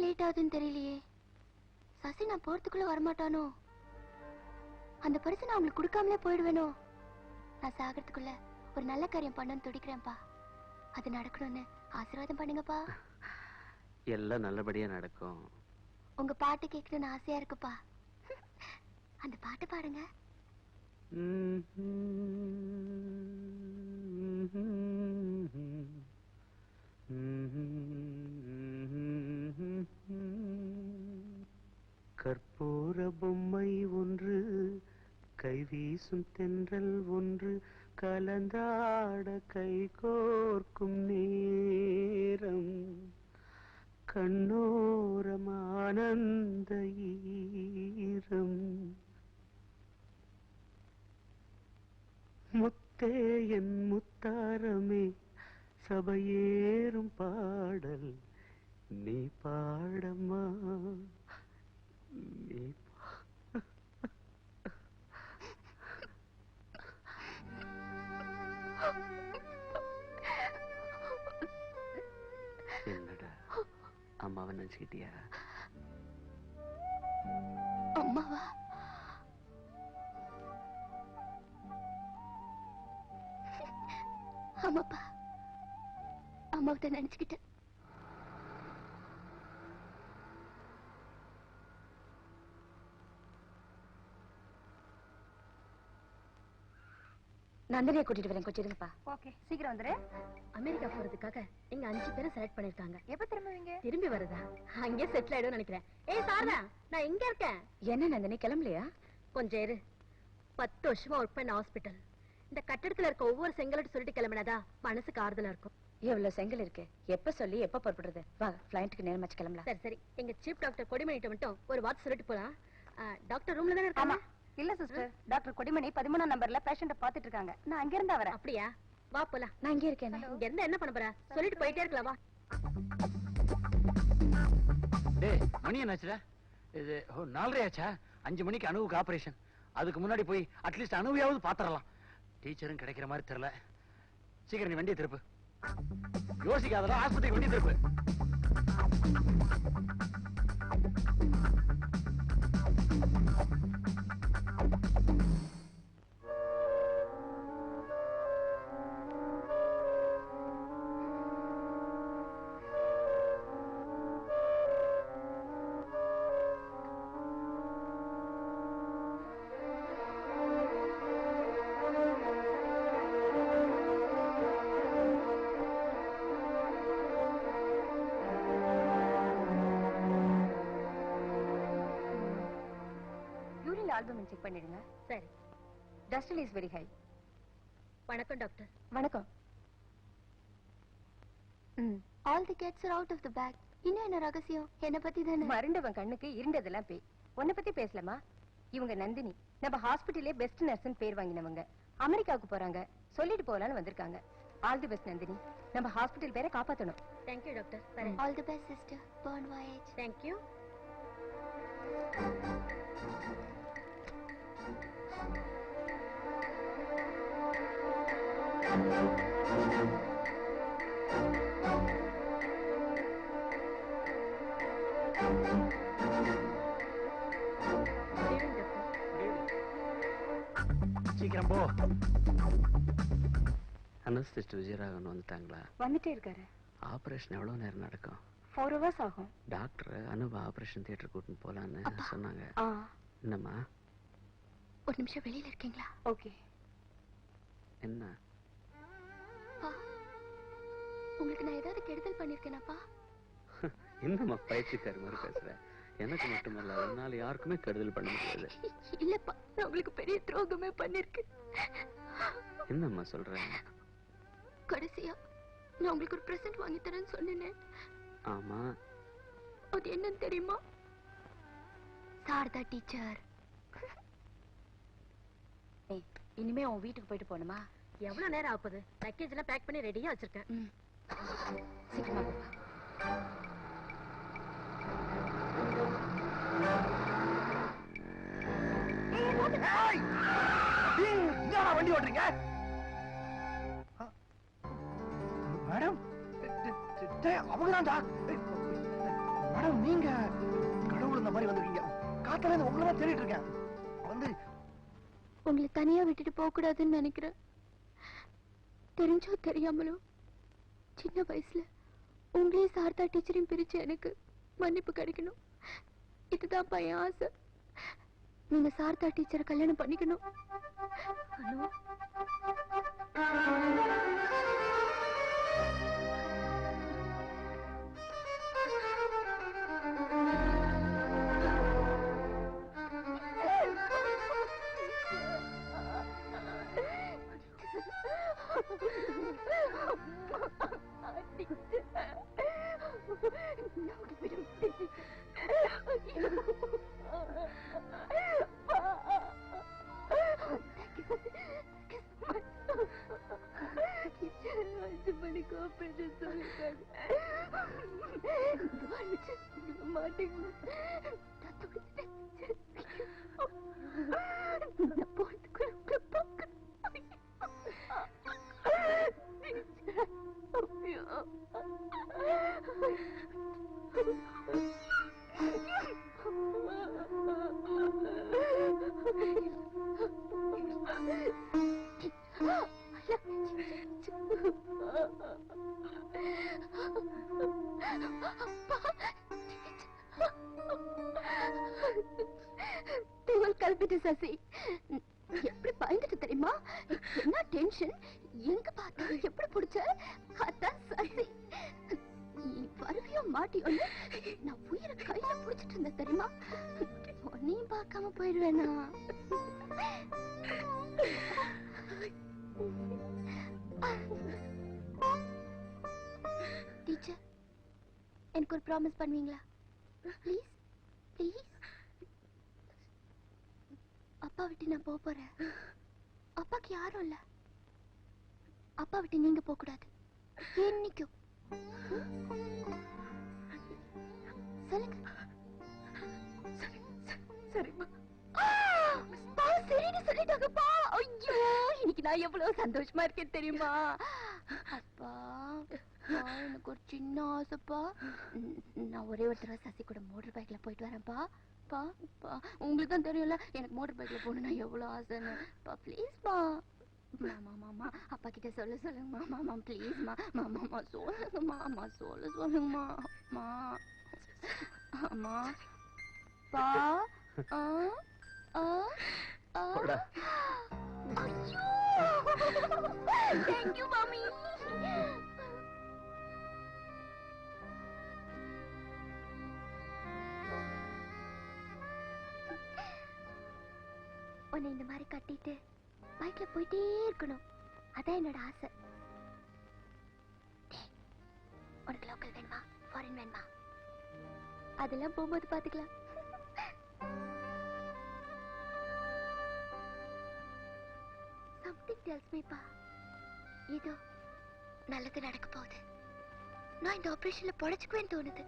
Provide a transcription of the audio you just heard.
Late ஆகுதுன்னு தெரியலையே. சசி நான் போறதுக்குள்ள வரமாட்டானோ? அந்த பரிசு நான் உங்களுக்கு கொடுக்காமலே போயிடுவேனோ? நான் சாகிறதுக்குள்ள ஒரு நல்ல காரியம் பண்ணணும்னு துடிக்கிறேன்ப்பா. அது நடக்கணும்னு ஆசீர்வாதம் பண்ணுங்கப்பா. எல்லாம் நல்லபடியா நடக்கும். உங்க பாட்டு கேட்கணும்னு ஆசையா இருக்குப்பா. அந்த பாட்டு பாடுங்க. கற்பூர பொம்மை ஒன்று, கைவீசும் தென்றல் ஒன்று, கலந்தாட கை கோர்க்கும் நேரம், கண்ணோரம் ஆனந்த ஈரம், முத்தே என் முத்தாரமே சபையேறும் பாடல் நீ பாடமா நீ என்னடா அம்மாவை நினைச்சுக்கிட்டியா? அம்மாவா? ஆமாப்பா, அம்மாவை நினைச்சுக்கிட்டேன். நந்தினியை கூட்டிட்டு வரேன், கொஞ்சம் இருங்கப்பா. ஓகே, சீக்கிரம் வந்துரு. அமெரிக்கா போறதுக்காக இங்க 5 பேரை செலக்ட் பண்ணிருக்காங்க. எப்ப திரும்புவீங்க? திரும்பி வருதா? அங்கே செட்டில் ஆயிடும் நினைக்கிறேன். ஏய் சாரதா, நான் எங்க இருக்கேன்? என்ன நந்தினி, கிளம்பலையா? கொஞ்சம் இரு. 10 வருஷமா ஒர்க் பண்ண ஹாஸ்பிட்டல், இந்த கட்டடத்துல இருக்க ஒவ்வொரு செங்கலட்டு சொல்லிட்டு கிளம்பினாதா மனசுக்கு ஆறுதலா இருக்கும். எவ்வளவு செங்கல் இருக்கு, எப்ப சொல்லி எப்ப புறப்படுறது? வா, பிளைட்டுக்கு நேரமாச்சு கிளம்பலாம். சரி சரி, எங்க சீஃப் டாக்டர் கொடிமணிட்ட மட்டும் ஒரு வார்த்தை சொல்லிட்டு போலாம். டாக்டர் ரூம்ல தானே இருக்காங்க? இல்ல சிஸ்டர், டாக்டர் கொடிமணி 13ஆம் நம்பர்ல பேஷண்ட பாத்துட்டு இருக்காங்க. நான் அங்க இருந்தா வரேன். அப்படியா? வா போலாம். நான் இங்க இருக்கேன். இங்க இருந்தா என்ன பண்ண போற? சொல்லிட்டு போயிட்டே இருக்கலாம். வா. டேய், மணி என்னாச்சுடா? இது 4:30 ஆச்சா? 5 மணிக்கு அணுவுக்கு ஆபரேஷன். அதுக்கு முன்னாடி போய் அட்லீஸ்ட் அணுவையாவது பாத்துறலாம். டீச்சரும் கிடைக்கிற மாதிரி தெரியல. சீக்கிரம் நீ வண்டியை திருப்பு. யோசிக்காதடா, ஆஸ்பத்திரிக்கு வண்டி திருப்பு. ஆல்பம் செக் பண்ணிடுங்க. சரி. Dust is very high. வணக்கம் டாக்டர். வணக்கம். All the cats are out of the bag. இன்னும் என்ன ரகசியம்? என்ன பத்தி தானே? மருண்டவன் கண்ணுக்கு இருண்டதெல்லாம் பேய். உன்னை பத்தி பேசலாமா? இவங்க நந்தினி, நம்ம ஹாஸ்பிட்டலே பெஸ்ட் நர்ஸ்னு பேர் வாங்கினவங்க. அமெரிக்காவுக்கு போறாங்க, சொல்லிட்டு போலான்னு வந்திருக்காங்க. ஆல் தி பெஸ்ட் நந்தினி, நம்ம ஹாஸ்பிட்டல் பேரை காப்பாத்தணும். Thank you doctor. All the best sister. Bon voyage. Thank you. சீக்கிரம் போ. அனஸ்திஸ்ட் விஜயராகவன் வந்துட்டாங்களா? வந்துட்டே இருக்காரு. ஆபரேஷன் எவ்வளவு நேரம் நடக்கும்? 4 hours ஆகும். டாக்டர் அனுபவ ஆபரேஷன் தியேட்டர் கூட்டின்னு போலான்னு சொன்னாங்க. என்னம்மா? ஒரு நிமிஷம் வெளியில இருக்கீங்களா? ஓகே. என்ன? உங்களுக்கு நான் ஏதாவது கெடுதல் பண்ணிருக்கேனாப்பா? என்னம்மா பயிற்சிக்காரி மாதிரி பேசுற? எனக்கு மட்டுமல்ல, அதனால யாருக்குமே கெடுதல் பண்ண முடியாது. இல்லப்பா, நான் உங்களுக்கு பெரிய துரோகமே பண்ணிருக்கேன். என்னம்மா சொல்ற? கடைசியா நான் உங்களுக்கு ஒரு பிரசன்ட் வாங்கி தரேன்னு சொன்னேனே. ஆமா. அது என்னன்னு தெரியுமா? சாரதா டீச்சர். இனிமே உன் வீட்டுக்கு போயிட்டு போகணுமா? எவ்வளவு நேரம் ஆகுது? பேக்கேஜ் எல்லாம் பேக் பண்ணி ரெடியா வச்சிருக்கேன். சீக்கிரமா போ. வண்டி ஓட்டுறீங்க மேடம்? அவங்கதான்டா மேடம். நீங்க கடவுள் இந்த மாதிரி வந்திருக்கீங்க. காத்தால உங்களை தான் தேடிட்டு இருக்கேன். வந்து உங்களை தனியா விட்டுட்டு போக கூடாதுன்னு நினைக்கிறேன். தெரிஞ்சோ தெரியாமலோ சின்ன வயசுல உங்களையும் சாரதா டீச்சரையும் பிரிச்சு எனக்கு மன்னிப்பு கிடைக்கணும். இதுதான் என் ஆசை. நீங்க சாரதா டீச்சரை கல்யாணம் பண்ணிக்கணும். ஹலோ, கல்பிட்டு சசி எப்படி பயந்துட்டு தெரியுமா? என்ன டென்ஷன், எங்க பார்த்த எப்படி பிடிச்ச? அதான் சசி வருவியோ மாட்டியோ நான் உயிரை கையில புடிச்சிட்டு இருந்தேன் தெரியுமா? நீயும் பார்க்காம போயிடுவேனா? டீச்சர், எனக்கு ஒரு ப்ராமிஸ் பண்ணுவீங்களா? Please please. அப்பா விட்டு நான் போக போறேன். அப்பாக்கு யாரும் இல்ல. அப்பா விட்டு நீங்க போக கூடாது என்னைக்கும். சொல்லுங்க. சரிம்மா. சரின்னு சொல்லிட்டாங்கப்பா. ஐயோ, இன்னைக்கு நான் எவ்வளவு சந்தோஷமா இருக்கேன் தெரியுமா? அப்பா, எனக்கு ஒரு சின்ன ஆசைப்பா. நான் ஒரே ஒரு தடவை சசி கூட மோட்டர் பைக்ல போயிட்டு வரேன்ப்பா. பா பா, உங்களுக்கு தான் தெரியும்ல எனக்கு மோட்டர் பைக்ல போகணும்னா எவ்வளவு ஆசைன்னு. பா ப்ளீஸ் பா. மாமா மாமா அப்பா கிட்ட சொல்லுங்கம்மா. மாமா ப்ளீஸ்மா. மாமா சொல்லுங்கம்மா. அம்மா சொல்லுங்கம்மா. மா அம்மா பா. ஐயோ, தேங்க்யூ மாமி. உன்னை இந்த மாதிரி கட்டிட்டு பைக்ல போயிட்டே இருக்கணும், அதான் என்னோட ஆசை. உனக்கு லோக்கல் வேணுமா ஃபாரின் வேணுமா? அதெல்லாம் போகும்போது பாத்துக்கலாம். சம்திங் டெல்ஸ் மீ பா, ஏதோ நல்லது நடக்க போகுது. நான் இந்த ஆபரேஷன்ல பொழைச்சுக்குவேன்னு தோணுது.